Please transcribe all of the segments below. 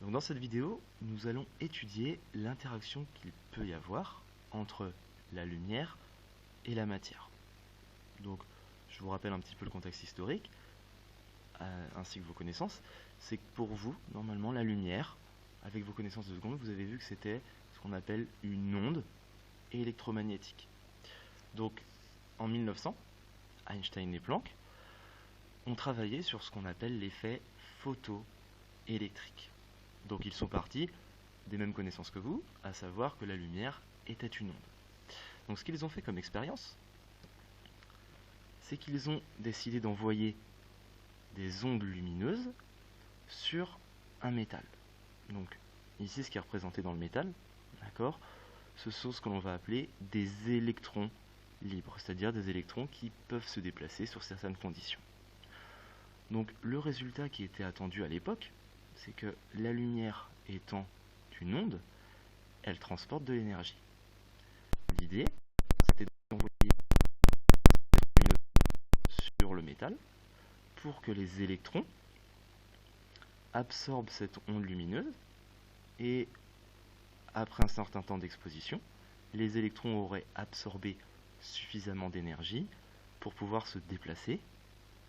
Donc dans cette vidéo, nous allons étudier l'interaction qu'il peut y avoir entre la lumière et la matière. Donc je vous rappelle un petit peu le contexte historique, ainsi que vos connaissances. C'est que pour vous, normalement, la lumière, avec vos connaissances de seconde, vous avez vu que c'était ce qu'on appelle une onde électromagnétique. Donc en 1900, Einstein et Planck ont travaillé sur ce qu'on appelle l'effet photoélectrique. Donc ils sont partis des mêmes connaissances que vous, à savoir que la lumière était une onde. Donc ce qu'ils ont fait comme expérience, c'est qu'ils ont décidé d'envoyer des ondes lumineuses sur un métal. Donc ici ce qui est représenté dans le métal, d'accord, ce sont ce que l'on va appeler des électrons libres, c'est-à-dire des électrons qui peuvent se déplacer sur certaines conditions. Donc le résultat qui était attendu à l'époque, c'est que la lumière étant une onde, elle transporte de l'énergie. L'idée, c'était d'envoyer sur le métal pour que les électrons absorbent cette onde lumineuse et après un certain temps d'exposition, les électrons auraient absorbé suffisamment d'énergie pour pouvoir se déplacer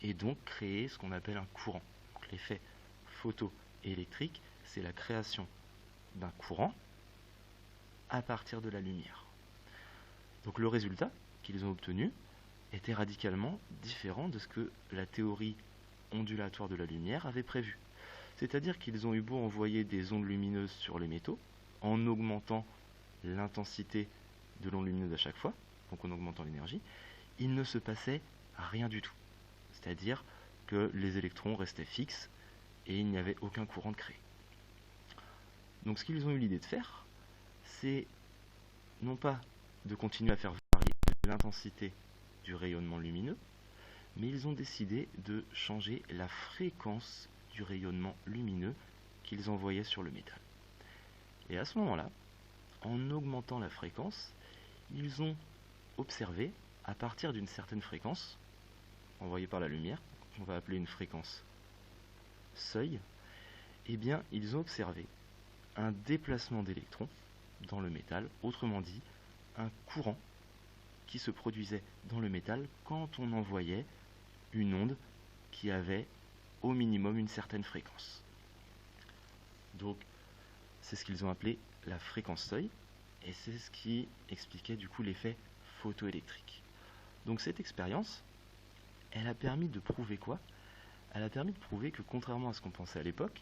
et donc créer ce qu'on appelle un courant. L'effet photoélectrique, c'est la création d'un courant à partir de la lumière. Donc le résultat qu'ils ont obtenu était radicalement différent de ce que la théorie ondulatoire de la lumière avait prévu. C'est-à-dire qu'ils ont eu beau envoyer des ondes lumineuses sur les métaux, en augmentant l'intensité de l'onde lumineuse à chaque fois, donc en augmentant l'énergie, il ne se passait rien du tout. C'est-à-dire que les électrons restaient fixes et il n'y avait aucun courant de créé. Donc ce qu'ils ont eu l'idée de faire, c'est non pas de continuer à faire varier l'intensité du rayonnement lumineux, mais ils ont décidé de changer la fréquence du rayonnement lumineux qu'ils envoyaient sur le métal. Et à ce moment-là, en augmentant la fréquence, ils ont observé, à partir d'une certaine fréquence, envoyée par la lumière, qu'on va appeler une fréquence seuil, eh bien, ils ont observé un déplacement d'électrons dans le métal, autrement dit, un courant qui se produisait dans le métal quand on envoyait une onde qui avait au minimum une certaine fréquence. Donc, c'est ce qu'ils ont appelé la fréquence seuil, et c'est ce qui expliquait du coup l'effet photoélectrique. Donc cette expérience, elle a permis de prouver quoi? Elle a permis de prouver que contrairement à ce qu'on pensait à l'époque,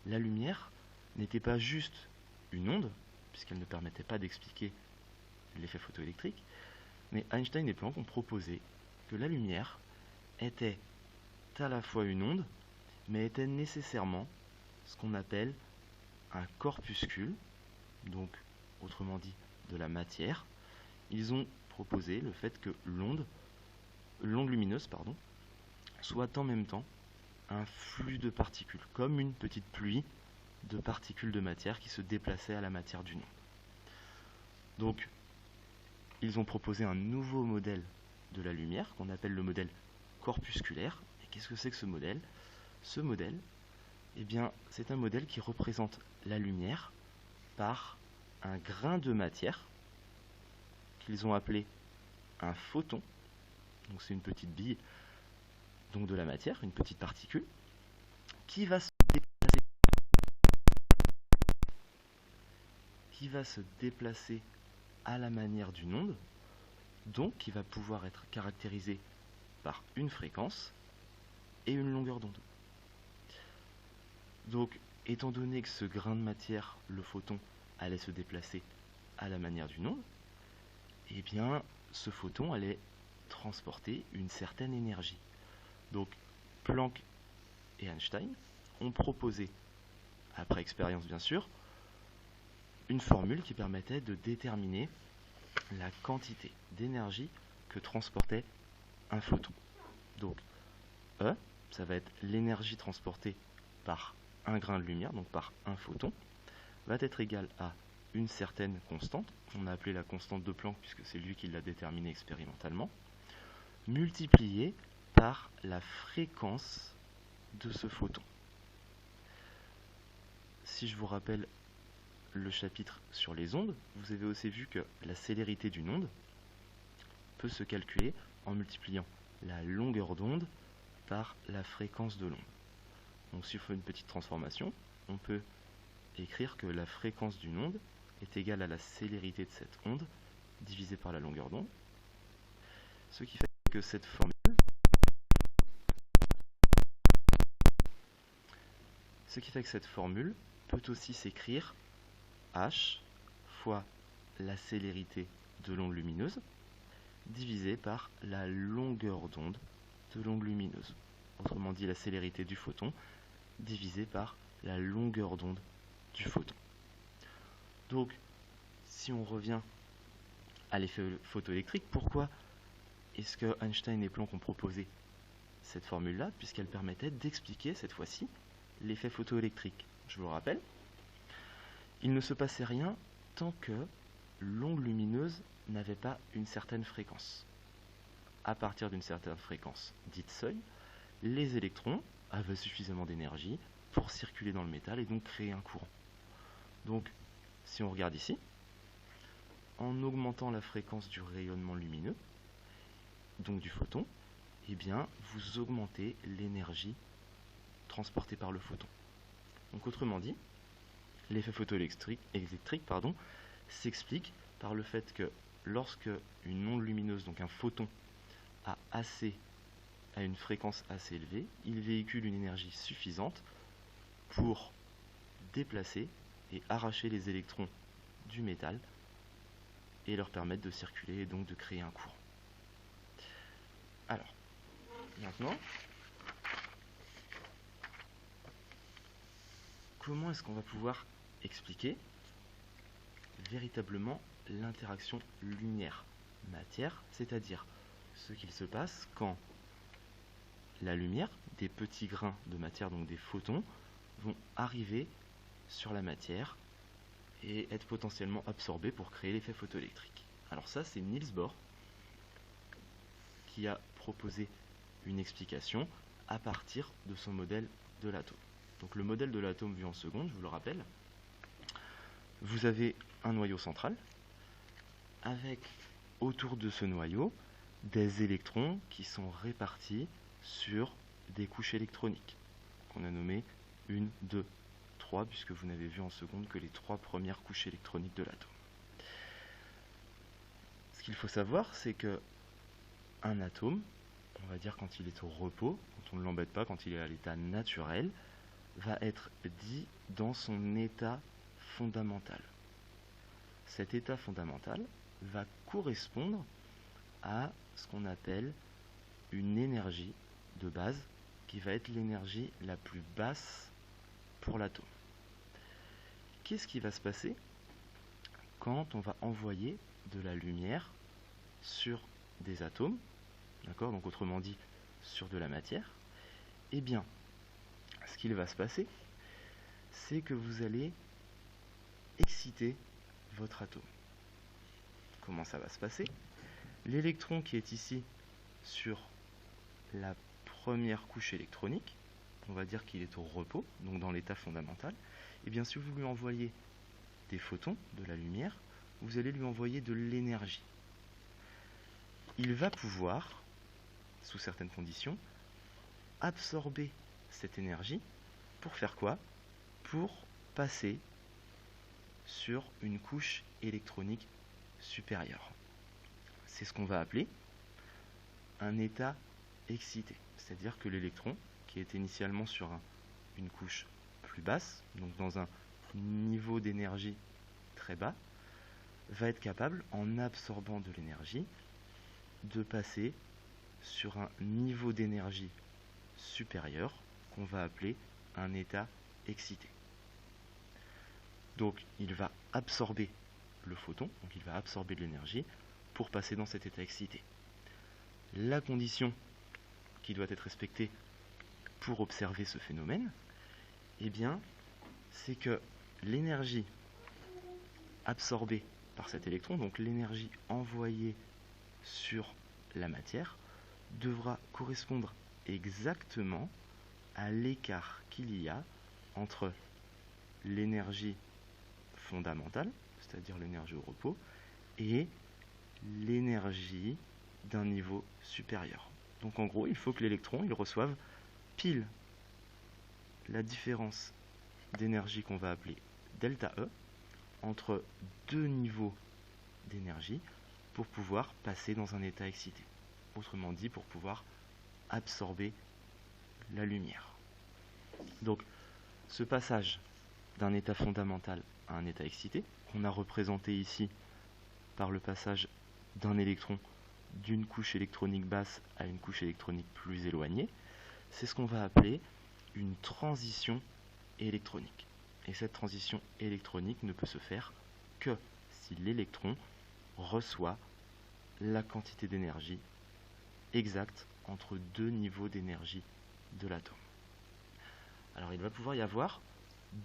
la lumière n'était pas juste une onde, puisqu'elle ne permettait pas d'expliquer l'effet photoélectrique, mais Einstein et Planck ont proposé que la lumière était à la fois une onde, mais était nécessairement ce qu'on appelle un corpuscule, donc autrement dit de la matière. Ils ont proposé le fait que l'onde lumineuse, soit en même temps un flux de particules, comme une petite pluie de particules de matière qui se déplaçaient à la matière d'une onde. Donc, ils ont proposé un nouveau modèle de la lumière qu'on appelle le modèle corpusculaire. Et qu'est-ce que c'est que ce modèle? Ce modèle, eh bien, c'est un modèle qui représente la lumière par un grain de matière qu'ils ont appelé un photon. Donc c'est une petite bille donc de la matière, une petite particule, qui va se déplacer à la manière d'une onde, donc qui va pouvoir être caractérisée par une fréquence et une longueur d'onde. Donc, étant donné que ce grain de matière, le photon, allait se déplacer à la manière d'une onde, eh bien, ce photon allait transporter une certaine énergie. Donc, Planck et Einstein ont proposé, après expérience bien sûr, une formule qui permettait de déterminer la quantité d'énergie que transportait un photon. Donc, E, ça va être l'énergie transportée par un grain de lumière, donc par un photon, va être égal à une certaine constante, on a appelé la constante de Planck puisque c'est lui qui l'a déterminée expérimentalement, multipliée par la fréquence de ce photon. si je vous rappelle le chapitre sur les ondes, vous avez aussi vu que la célérité d'une onde peut se calculer en multipliant la longueur d'onde par la fréquence de l'onde. Donc si on fait une petite transformation, on peut écrire que la fréquence d'une onde est égale à la célérité de cette onde divisée par la longueur d'onde, ce qui fait que cette formule peut aussi s'écrire h fois la célérité de l'onde lumineuse divisée par la longueur d'onde de l'onde lumineuse. Autrement dit, la célérité du photon divisée par la longueur d'onde du photon. Donc, si on revient à l'effet photoélectrique, pourquoi est-ce que Einstein et Planck ont proposé cette formule-là, puisqu'elle permettait d'expliquer cette fois-ci l'effet photoélectrique? Je vous le rappelle, il ne se passait rien tant que l'onde lumineuse n'avait pas une certaine fréquence. À partir d'une certaine fréquence dite seuil, les électrons avaient suffisamment d'énergie pour circuler dans le métal et donc créer un courant. Donc, si on regarde ici, en augmentant la fréquence du rayonnement lumineux, donc du photon, eh bien, vous augmentez l'énergie transportée par le photon. Donc, autrement dit, l'effet photoélectrique s'explique par le fait que lorsque une onde lumineuse, donc un photon, a une fréquence assez élevée, il véhicule une énergie suffisante pour déplacer et arracher les électrons du métal et leur permettre de circuler et donc de créer un courant. Alors, maintenant, comment est-ce qu'on va pouvoir expliquer véritablement l'interaction lumière-matière, c'est-à-dire ce qu'il se passe quand la lumière, des petits grains de matière, donc des photons, vont arriver sur la matière et être potentiellement absorbés pour créer l'effet photoélectrique. Alors ça, c'est Niels Bohr qui a proposé une explication à partir de son modèle de l'atome. Donc le modèle de l'atome vu en seconde, je vous le rappelle, vous avez un noyau central avec autour de ce noyau des électrons qui sont répartis sur des couches électroniques qu'on a nommées 1, 2, 3, puisque vous n'avez vu en seconde que les 3 premières couches électroniques de l'atome. Ce qu'il faut savoir, c'est que un atome, on va dire quand il est au repos, quand on ne l'embête pas, quand il est à l'état naturel, va être dit dans son état fondamental. Cet état fondamental va correspondre à ce qu'on appelle une énergie de base qui va être l'énergie la plus basse pour l'atome. Qu'est-ce qui va se passer quand on va envoyer de la lumière sur des atomes, d'accord, donc autrement dit sur de la matière? Eh bien, ce qu'il va se passer, c'est que vous allez exciter votre atome. Comment ça va se passer? L'électron qui est ici sur la première couche électronique, on va dire qu'il est au repos, donc dans l'état fondamental, et bien si vous lui envoyez des photons, de la lumière, vous allez lui envoyer de l'énergie. Il va pouvoir, sous certaines conditions, absorber cette énergie pour faire quoi? Pour passer sur une couche électronique supérieure. C'est ce qu'on va appeler un état excité. C'est-à-dire que l'électron, qui est initialement sur une couche plus basse, donc dans un niveau d'énergie très bas, va être capable, en absorbant de l'énergie, de passer sur un niveau d'énergie supérieur qu'on va appeler un état excité. Donc il va absorber le photon, donc il va absorber de l'énergie pour passer dans cet état excité. La condition qui doit être respectée pour observer ce phénomène, eh bien, c'est que l'énergie absorbée par cet électron, donc l'énergie envoyée sur la matière, devra correspondre exactement à l'écart qu'il y a entre l'énergie fondamentale, c'est-à-dire l'énergie au repos, et l'énergie d'un niveau supérieur. Donc en gros, il faut que l'électron il reçoive pile la différence d'énergie qu'on va appeler delta E entre deux niveaux d'énergie pour pouvoir passer dans un état excité. Autrement dit, pour pouvoir absorber la lumière. Donc, ce passage d'un état fondamental à un état excité, qu'on a représenté ici par le passage d'un électron d'une couche électronique basse à une couche électronique plus éloignée, c'est ce qu'on va appeler une transition électronique. Et cette transition électronique ne peut se faire que si l'électron reçoit la quantité d'énergie exacte entre deux niveaux d'énergie de l'atome. Alors il va pouvoir y avoir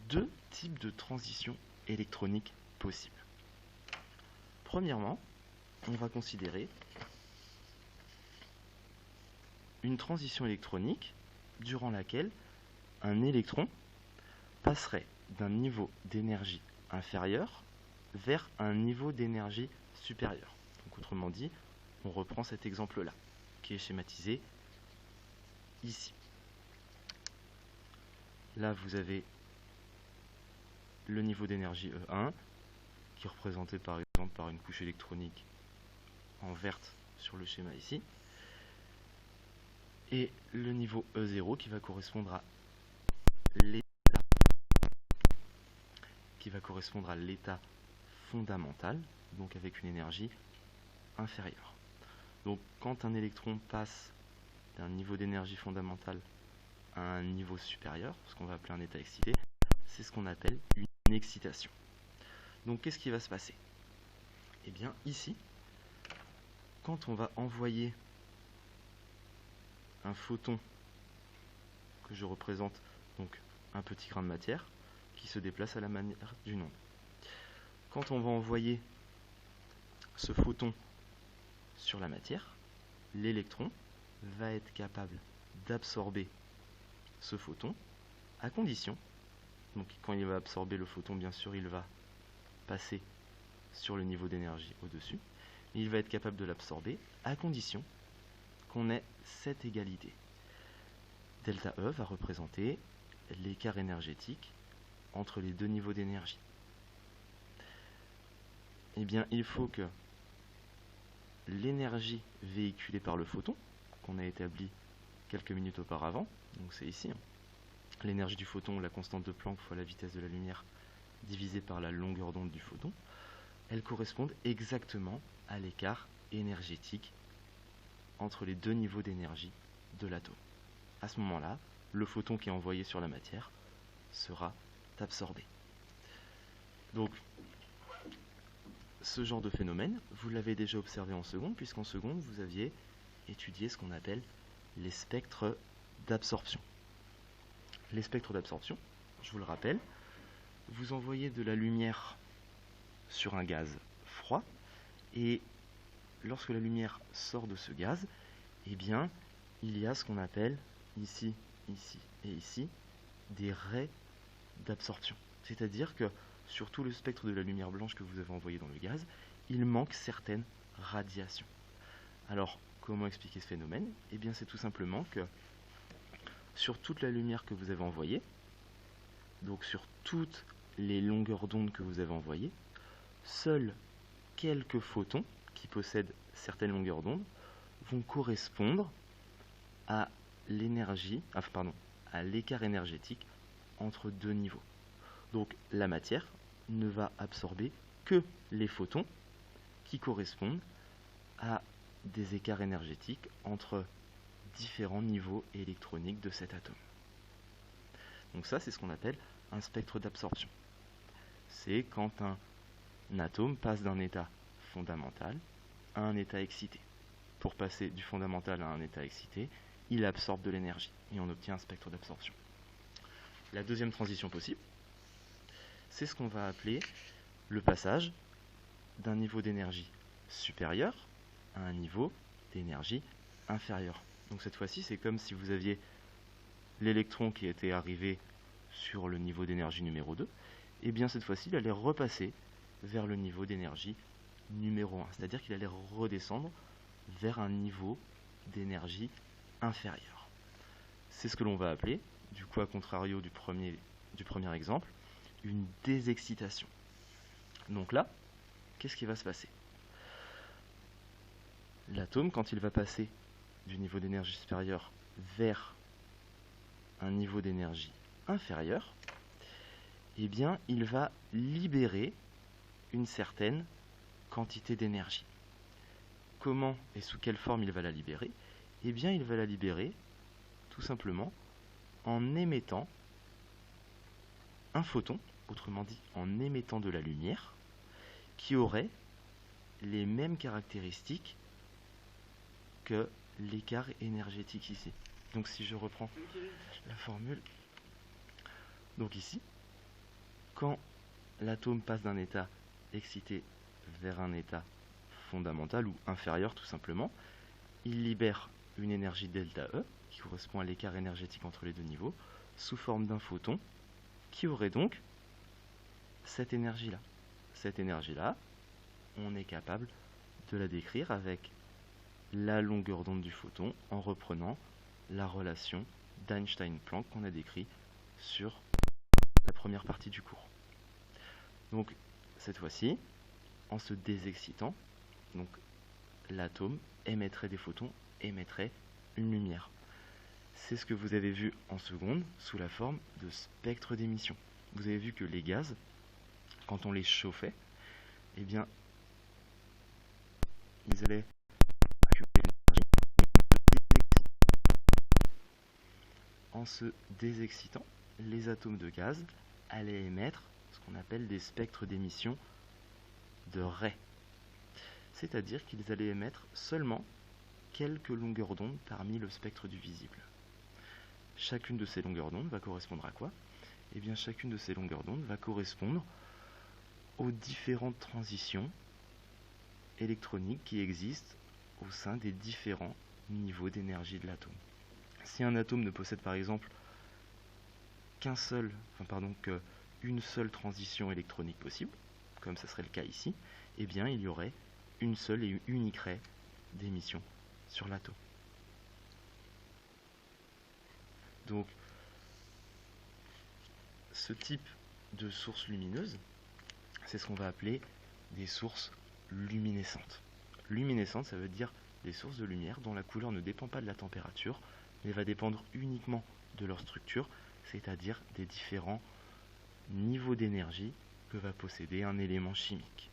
deux types de transitions électroniques possibles. Premièrement, on va considérer une transition électronique durant laquelle un électron passerait d'un niveau d'énergie inférieur vers un niveau d'énergie supérieur. Donc, autrement dit, on reprend cet exemple-là, qui est schématisé ici. Là, vous avez le niveau d'énergie E1, qui est représenté par exemple par une couche électronique en verte sur le schéma ici, et le niveau E0 qui va correspondre à l'état fondamental, donc avec une énergie inférieure. Donc quand un électron passe d'un niveau d'énergie fondamentale à un niveau supérieur, ce qu'on va appeler un état excité, c'est ce qu'on appelle une excitation. Donc qu'est-ce qui va se passer? Eh bien ici, quand on va envoyer un photon que je représente, donc un petit grain de matière, qui se déplace à la manière d'une onde. Quand on va envoyer ce photon sur la matière, l'électron va être capable d'absorber ce photon à condition, donc quand il va absorber le photon, bien sûr, il va passer sur le niveau d'énergie au-dessus, mais il va être capable de l'absorber à condition qu'on ait cette égalité. Delta E va représenter l'écart énergétique entre les deux niveaux d'énergie. Eh bien, il faut que l'énergie véhiculée par le photon, qu'on a établi quelques minutes auparavant, donc c'est ici, l'énergie du photon, la constante de Planck fois la vitesse de la lumière divisée par la longueur d'onde du photon, elle correspond exactement à l'écart énergétique entre les deux niveaux d'énergie de l'atome. À ce moment-là, le photon qui est envoyé sur la matière sera absorbé. Donc, ce genre de phénomène, vous l'avez déjà observé en seconde, puisqu'en seconde, vous aviez étudié ce qu'on appelle les spectres d'absorption. Les spectres d'absorption, je vous le rappelle, vous envoyez de la lumière sur un gaz froid, et lorsque la lumière sort de ce gaz, eh bien, il y a ce qu'on appelle ici, ici et ici des raies d'absorption. C'est-à-dire que sur tout le spectre de la lumière blanche que vous avez envoyé dans le gaz, il manque certaines radiations. Alors, comment expliquer ce phénomène? Eh bien, c'est tout simplement que sur toute la lumière que vous avez envoyée, donc sur toutes les longueurs d'onde que vous avez envoyées, seuls quelques photons qui possèdent certaines longueurs d'onde vont correspondre à à l'écart énergétique entre deux niveaux. Donc la matière ne va absorber que les photons qui correspondent à des écarts énergétiques entre différents niveaux électroniques de cet atome. Donc ça, c'est ce qu'on appelle un spectre d'absorption. C'est quand un atome passe d'un état fondamental à un état excité. Pour passer du fondamental à un état excité, il absorbe de l'énergie et on obtient un spectre d'absorption. La deuxième transition possible, c'est ce qu'on va appeler le passage d'un niveau d'énergie supérieur à un niveau d'énergie inférieur. Donc cette fois-ci, c'est comme si vous aviez l'électron qui était arrivé sur le niveau d'énergie numéro 2, et bien cette fois-ci, il allait repasser vers le niveau d'énergie numéro 1, c'est-à-dire qu'il allait redescendre vers un niveau d'énergie inférieur. C'est ce que l'on va appeler, du coup à contrario du premier exemple, une désexcitation. Donc là, qu'est-ce qui va se passer? L'atome, quand il va passer du niveau d'énergie supérieur vers un niveau d'énergie inférieur, eh bien, il va libérer une certaine quantité d'énergie. Comment et sous quelle forme il va la libérer? Eh bien, il va la libérer tout simplement en émettant un photon, autrement dit en émettant de la lumière, qui aurait les mêmes caractéristiques que l'écart énergétique ici. Donc si je reprends la formule, donc ici, quand l'atome passe d'un état excité vers un état fondamental ou inférieur tout simplement, il libère une énergie delta E, qui correspond à l'écart énergétique entre les deux niveaux, sous forme d'un photon, qui aurait donc cette énergie-là. Cette énergie-là, on est capable de la décrire avec la longueur d'onde du photon en reprenant la relation d'Einstein-Planck qu'on a décrit sur la première partie du cours. Donc cette fois-ci, en se désexcitant, donc l'atome émettrait des photons, émettrait une lumière. C'est ce que vous avez vu en seconde sous la forme de spectre d'émission. Vous avez vu que les gaz, quand on les chauffait, eh bien, ils allaient accumuler l'énergie. En se désexcitant, les atomes de gaz allaient émettre ce qu'on appelle des spectres d'émission de raies. C'est-à-dire qu'ils allaient émettre seulement quelques longueurs d'onde parmi le spectre du visible. Chacune de ces longueurs d'onde va correspondre à quoi? Eh bien, chacune de ces longueurs d'onde va correspondre aux différentes transitions électroniques qui existent au sein des différents niveaux d'énergie de l'atome. Si un atome ne possède par exemple qu'une seule transition électronique possible, comme ce serait le cas ici, eh bien il y aurait une seule et unique raie d'émission sur l'atome. Donc, ce type de source lumineuse, c'est ce qu'on va appeler des sources luminescentes. Luminescentes, ça veut dire des sources de lumière dont la couleur ne dépend pas de la température, mais va dépendre uniquement de leur structure, c'est-à-dire des différents niveaux d'énergie que va posséder un élément chimique.